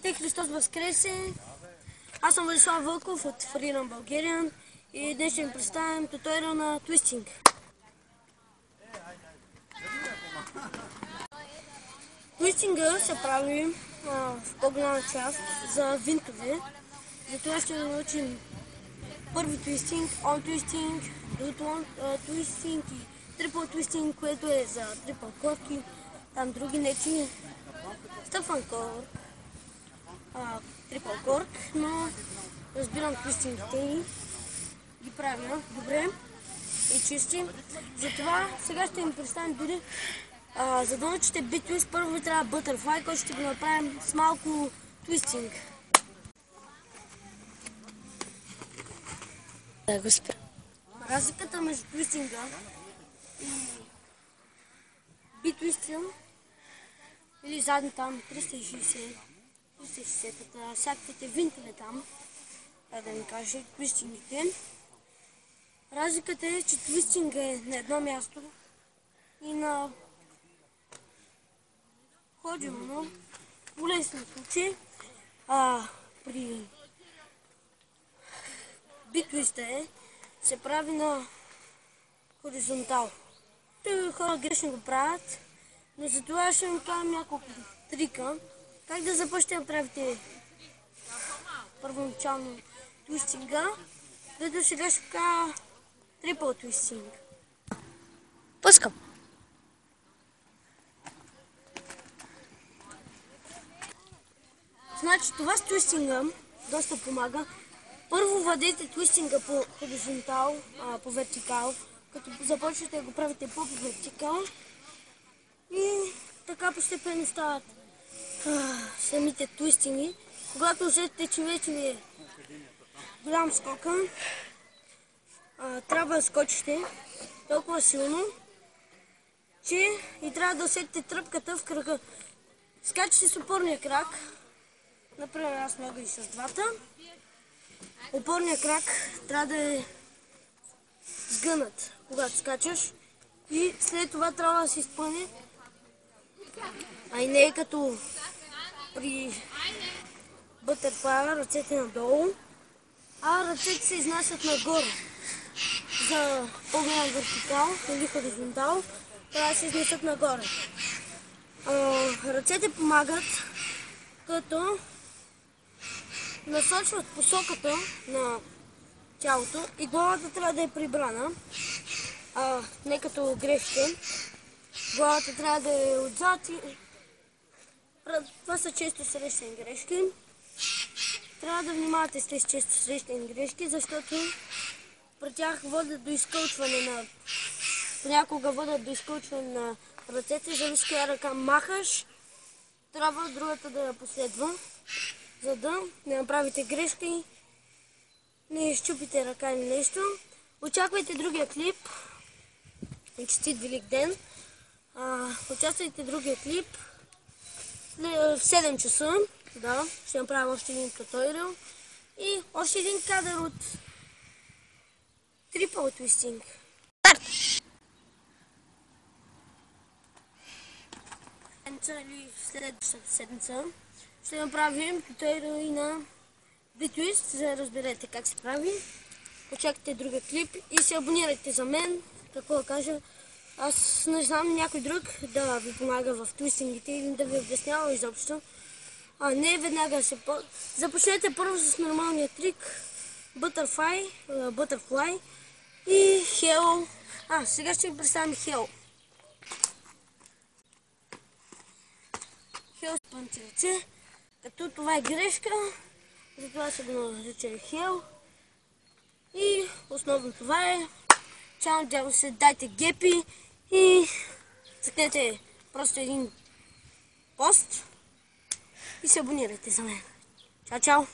Здравейте, Христос възкресе! Аз съм Владислав Вълков от Freedom Bulgarian и днес ще ви представим туториал на твистинг. Твистинга се прави в по-голяма част за винтове. Затова ще научим първи твистинг, он твистинг, double твистинг и трипл твистинг, което е за трипл корк и там други нечи. Стъпван корк, трипл корк, но разбирам твистингите и ги правя добре и чисти. Затова сега ще им представим дори за да научите бит твист, първо ви трябва бътърфлай, който ще го направим с малко твистинг. Разликата между твистинга и бит твиста или задни там 360, всякаквите винтове там, да ми каже, твистингите. Разликата е, че твистинга е на едно място и на ходилно в лесни случаи, при бит твиста се прави на хоризонтал. Те хора грешно го правят, но за това ще ви кажа няколко трика. Как да започнете да правите първоначално твистинга, дето сега ще кажа трипл твистинг. Пускам! Значи това с твистинга доста помага. Първо владейте твистинга по хоризонтал, по вертикал, като започнете да го правите по вертикал и така постепенно стават самите твистинги. Когато усетите, че вече ви е голям скока, трябва да скочите толкова силно, че и трябва да усетите тръпката в кръга. Скачате с опорния крак, например аз мога и с двата. Опорния крак трябва да е сгънат, когато скачаш, и след това трябва да се изпъне, а и не е като при бътърфлая, ръцете надолу, а ръцете се изнасят нагоре. За по-голям вертикал или хоризонтал трябва да се изнесат нагоре. Ръцете помагат, като насочват посоката на тялото и главата трябва да е прибрана, не като грешите. Главата трябва да е отзад и това са често срещани грешки. Трябва да внимавате с тези често срещани грешки, защото при тях водят до изкълчване понякога водят до изкълчване на ръцете, зависи коя ръка махаш, трябва другата да я последва, за да не направите грешка и не изчупите ръка или нещо. Очаквайте другия клип. Честит Велик ден! Участвайте в другия клип в 7 часа. Да, ще направим още един туториал и още един кадър от трипл твистинг. Или следващата седмица ще направим туториал и на бит твист, за да разберете как се прави. Очаквайте другия клип и се абонирайте за мен. Какво да кажа, аз не знам някой друг да ви помага в твистингите или да ви обяснява изобщо. Не веднага започнете първо с нормалния трик Butterfly и Hell. Сега ще ви представим Hell. Hell с пънци, като това е грешка, затова се го нарича Hell. И основно това е. Чао, надявам се, дайте гепи и цъкнете просто един пост и се абонирайте за мен. Чао, чао!